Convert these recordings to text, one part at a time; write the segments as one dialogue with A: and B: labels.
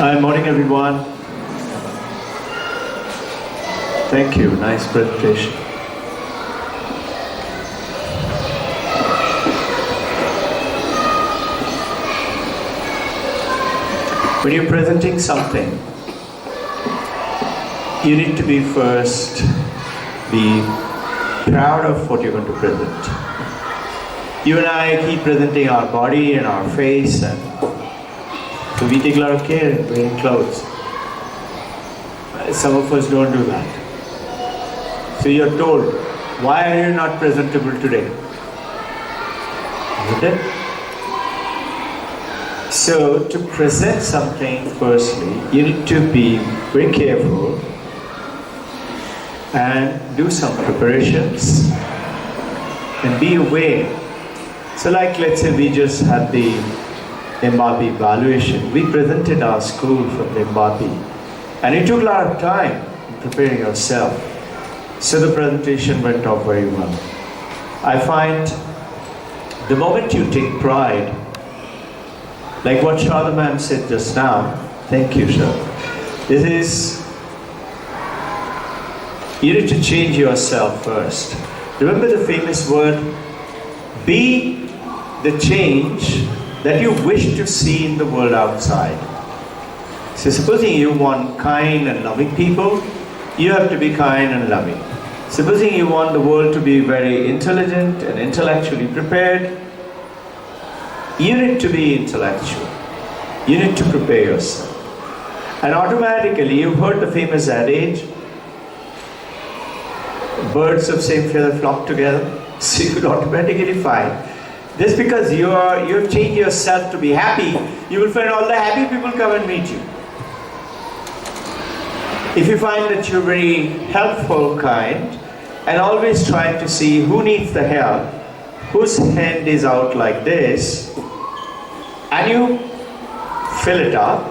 A: Hi, morning everyone. Thank you. Nice presentation. When you're presenting something, you need to be proud of what you're going to present. You and I keep presenting our body and our face, and so we take a lot of care in wearing clothes. Some of us don't do that. So you're told, why are you not presentable today? Isn't it? So to present something, firstly, you need to be very careful and do some preparations and be aware. So like, let's say we just had the MRP evaluation. We presented our school from the MRP, and it took a lot of time in preparing ourselves. So the presentation went off very well. I find the moment you take pride, like what Shada ma'am said just now, thank you, Shada. This is, you need to change yourself first. Remember the famous word, be the change that you wish to see in the world outside. So supposing you want kind and loving people, you have to be kind and loving. Supposing you want the world to be very intelligent and intellectually prepared, you need to be intellectual. You need to prepare yourself. And automatically, you've heard the famous adage, birds of same feather flock together. So you will automatically find, just because you've changed yourself to be happy, you will find all the happy people come and meet you. If you find that you're very helpful, kind, and always trying to see who needs the help, whose hand is out like this, and you fill it up,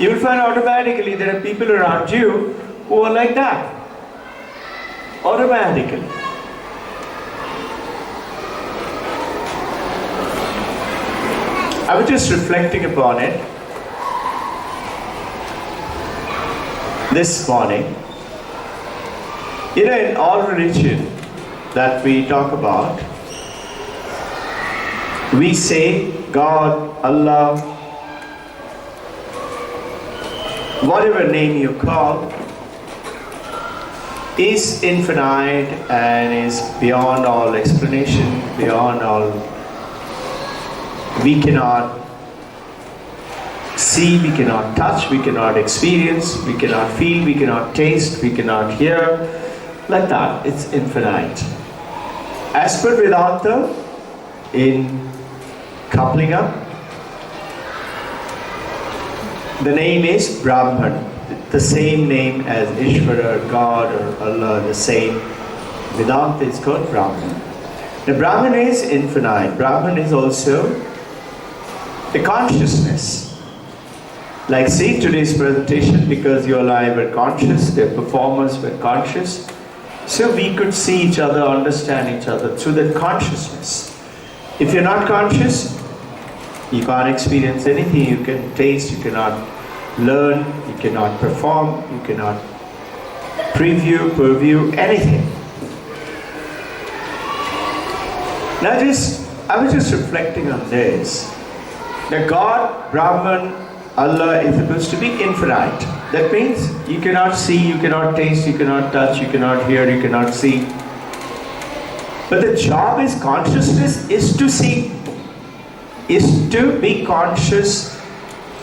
A: you will find automatically there are people around you who are like that. Automatically. I was just reflecting upon it this morning. You know, in all religion that we talk about, we say God, Allah, whatever name you call, is infinite and is beyond all explanation, beyond all. We cannot see, we cannot touch, we cannot experience, we cannot feel, we cannot taste, we cannot hear. Like that, it's infinite. As per Vedanta, in coupling up, the name is Brahman, the same name as Ishvara, God or Allah, the same. Vedanta is called Brahman. The Brahman is infinite. Brahman is also the consciousness. Like see today's presentation, because you and I were conscious, the performers were conscious, so we could see each other, understand each other through that consciousness. If you're not conscious, you can't experience anything, you can taste, you cannot learn, you cannot perform, you cannot preview, purview, anything. Now I was just reflecting on this. That God, Brahman, Allah is supposed to be infinite. That means you cannot see, you cannot taste, you cannot touch, you cannot hear, you cannot see. But the job is consciousness is to see, is to be conscious,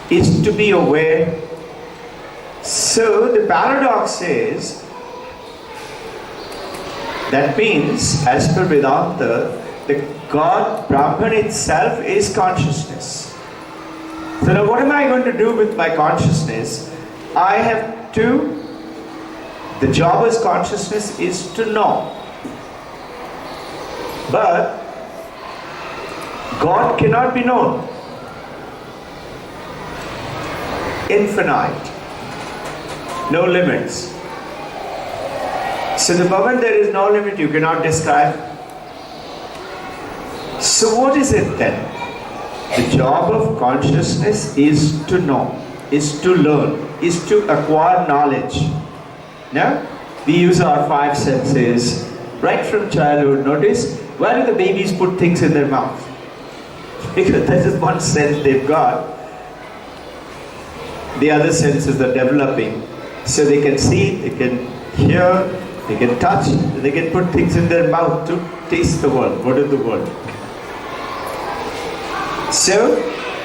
A: is to be aware. So the paradox is, that means as per Vedanta, the God, Brahman itself is consciousness. So now what am I going to do with my consciousness? I have to, the job as consciousness is to know. But God cannot be known. Infinite. No limits. So the moment there is no limit, you cannot describe. So what is it then? The job of consciousness is to know, is to learn, is to acquire knowledge. Now, we use our five senses right from childhood. Notice, why do the babies put things in their mouth? Because that is one sense they've got. The other senses are developing. So they can see, they can hear, they can touch, they can put things in their mouth to taste the world, what is the world. So,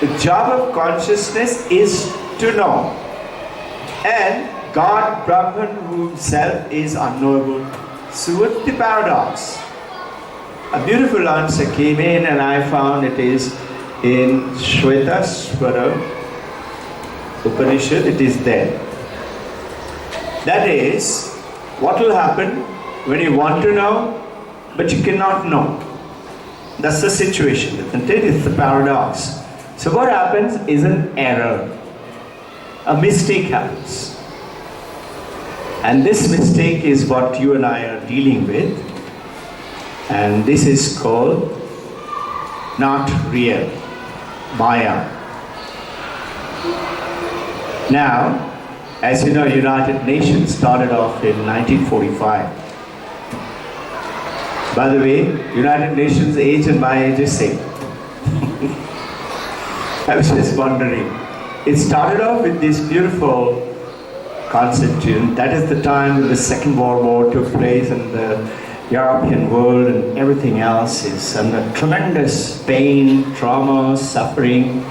A: the job of consciousness is to know. And God, Brahman himself is unknowable. So what's the paradox? A beautiful answer came in, and I found it is in Shvetaswara Upanishad, it is there. That is, what will happen when you want to know, but you cannot know? That's the situation, isn't it? It's the paradox. So what happens is an error. A mistake happens. And this mistake is what you and I are dealing with. And this is called not real, Maya. Now, as you know, United Nations started off in 1945. By the way, United Nations age and my age is same. I was just wondering. It started off with this beautiful concept tune. That is the time when the Second World War took place and the European world and everything else is under tremendous pain, trauma, suffering.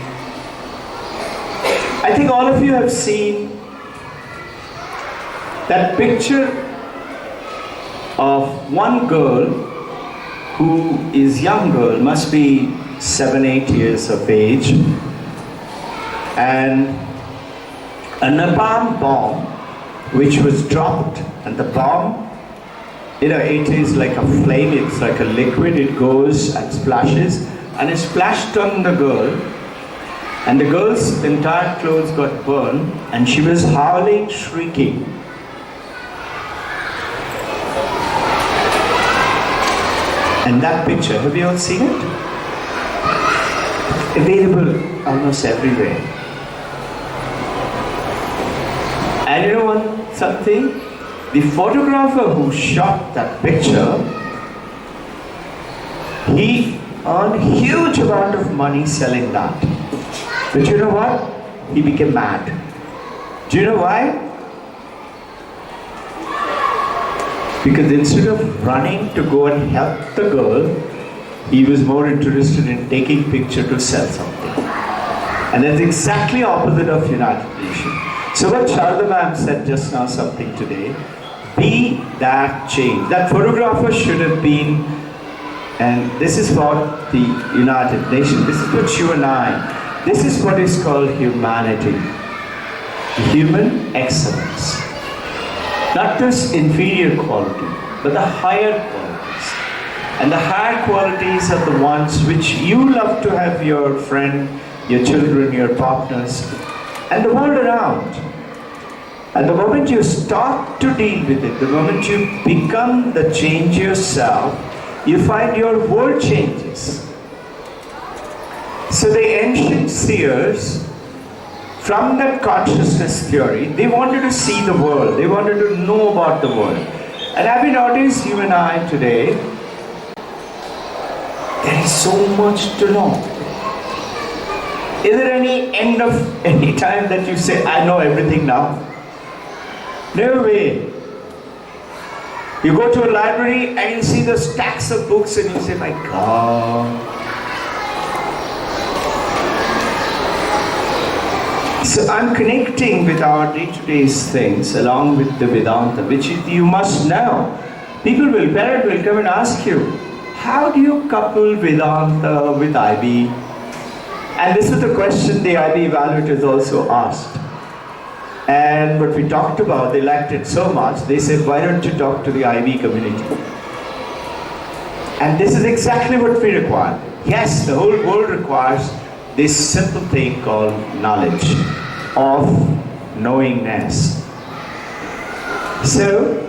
A: I think all of you have seen that picture of one girl who is young girl, must be 7-8 years of age, and a napalm bomb which was dropped, and the bomb, it is like a flame, it's like a liquid, it goes and splashes, and it splashed on the girl, and the girl's entire clothes got burned, and she was howling, shrieking. And that picture, have you all seen it? Available almost everywhere. And you know something? The photographer who shot that picture, he earned huge amount of money selling that. But you know what? He became mad. Do you know why? Because instead of running to go and help the girl, he was more interested in taking picture to sell something. And that's exactly opposite of United Nations. So what Sharda ma'am said just now something today, be that change. That photographer should have been, and this is what the United Nations, this is what you and I, this is what is called humanity. Human excellence. Not just inferior quality, but the higher qualities. And the higher qualities are the ones which you love to have your friend, your children, your partners, and the world around. And the moment you start to deal with it, the moment you become the change yourself, you find your world changes. So the ancient seers, from that consciousness theory, they wanted to see the world, they wanted to know about the world. And have you noticed, you and I today, there is so much to know. Is there any end of any time that you say, I know everything now? No way. You go to a library and you see the stacks of books and you say, my God. So I'm connecting with our day-to-day things along with the Vedanta, which you must know. Parent will come and ask you, how do you couple Vedanta with IB? And this is the question the IB evaluators also asked. And what we talked about, they liked it so much, they said, why don't you talk to the IB community? And this is exactly what we require. Yes, the whole world requires this simple thing called knowledge of knowingness. So,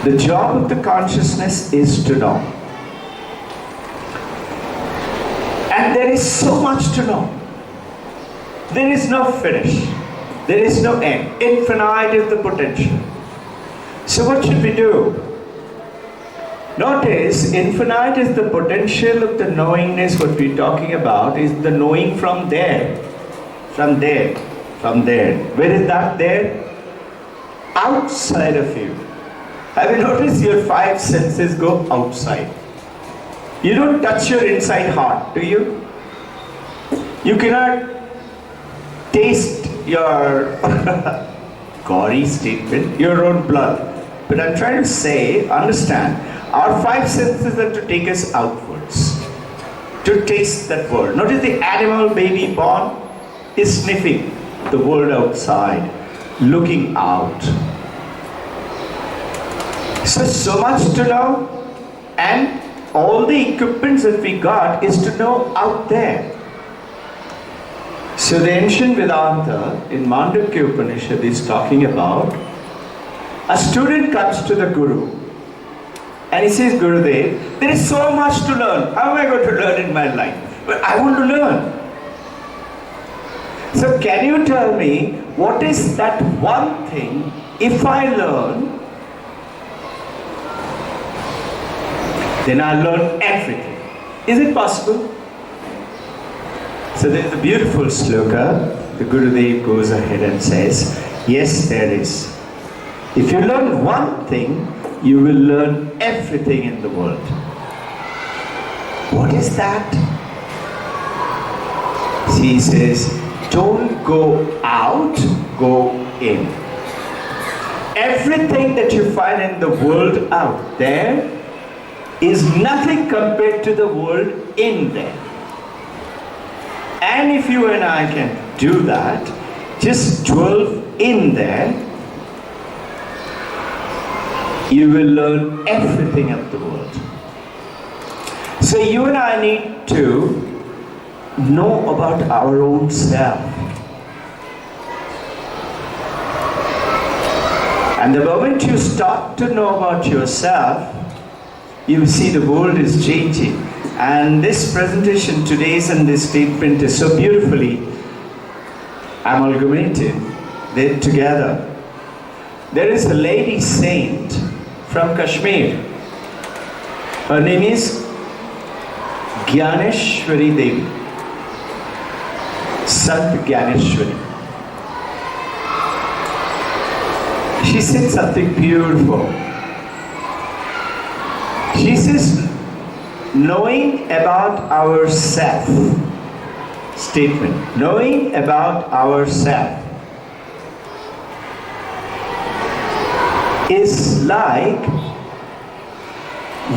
A: the job of the consciousness is to know. And there is so much to know. There is no finish. There is no end. Infinite is the potential. So what should we do? Notice, infinite is the potential of the knowingness. What we're talking about is the knowing from there. From there. From there. Where is that there? Outside of you. Have you noticed your five senses go outside? You don't touch your inside heart, do you? You cannot taste your gory statement, your own blood. But I'm trying to say, understand, our five senses are to take us outwards, to taste that world. Notice the animal baby born is sniffing the world outside, looking out. So much to know, and all the equipments that we got is to know out there. So the ancient Vedanta in Mandukya Upanishad is talking about a student comes to the Guru and he says, Gurudev, there is so much to learn. How am I going to learn in my life? But I want to learn. So can you tell me what is that one thing if I learn, then I learn everything? Is it possible? So there is a beautiful sloka. The Gurudev goes ahead and says, yes, there is. If you learn one thing, you will learn everything in the world. What is that? He says, don't go out, go in. Everything that you find in the world out there is nothing compared to the world in there. And if you and I can do that, just dwell in there, you will learn everything of the world. So you and I need to know about our own self. And the moment you start to know about yourself, you see the world is changing. And this presentation, today's and this statement is so beautifully amalgamated, they're together. There is a lady saint from Kashmir. Her name is Gyaneshwari Devi. Sant Gyaneshwari. She said something beautiful. She says, knowing about ourself, statement, knowing about ourself is like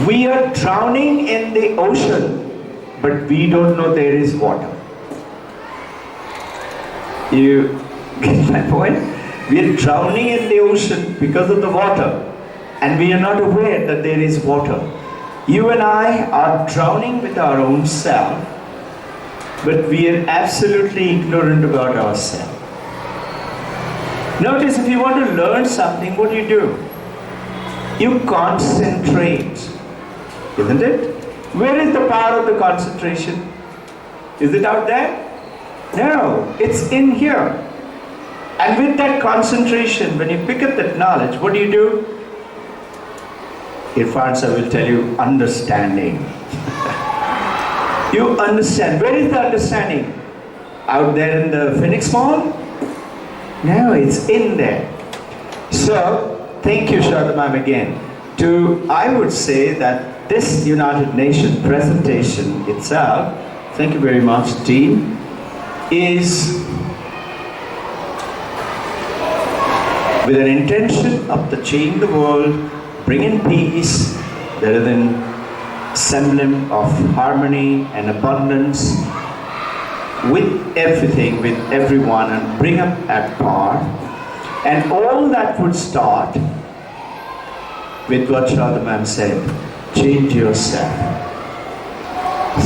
A: we are drowning in the ocean, but we don't know there is water. You get my point? We are drowning in the ocean because of the water, and we are not aware that there is water. You and I are drowning with our own self, but we are absolutely ignorant about ourselves. Notice, if you want to learn something, what do? You concentrate, isn't it? Where is the power of the concentration? Is it out there? No, it's in here. And with that concentration, when you pick up that knowledge, what do? Irfan sir will tell you, understanding. You understand. Where is the understanding? Out there in the Phoenix Mall? No, it's in there. So, thank you, Shraddha ma'am, again. I would say that this United Nations presentation itself, thank you very much, team, is with an intention of to change the world, bring in peace, there is an semblance of harmony and abundance with everything, with everyone, and bring up at par. And all that would start with what Shraddha ma'am said, change yourself.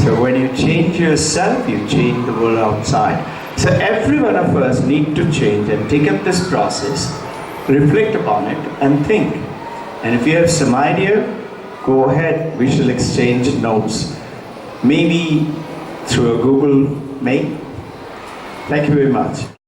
A: So when you change yourself, you change the world outside. So every one of us need to change and take up this process, reflect upon it, and think. And if you have some idea, go ahead, we shall exchange notes. Maybe through a Google Meet, Thank you very much.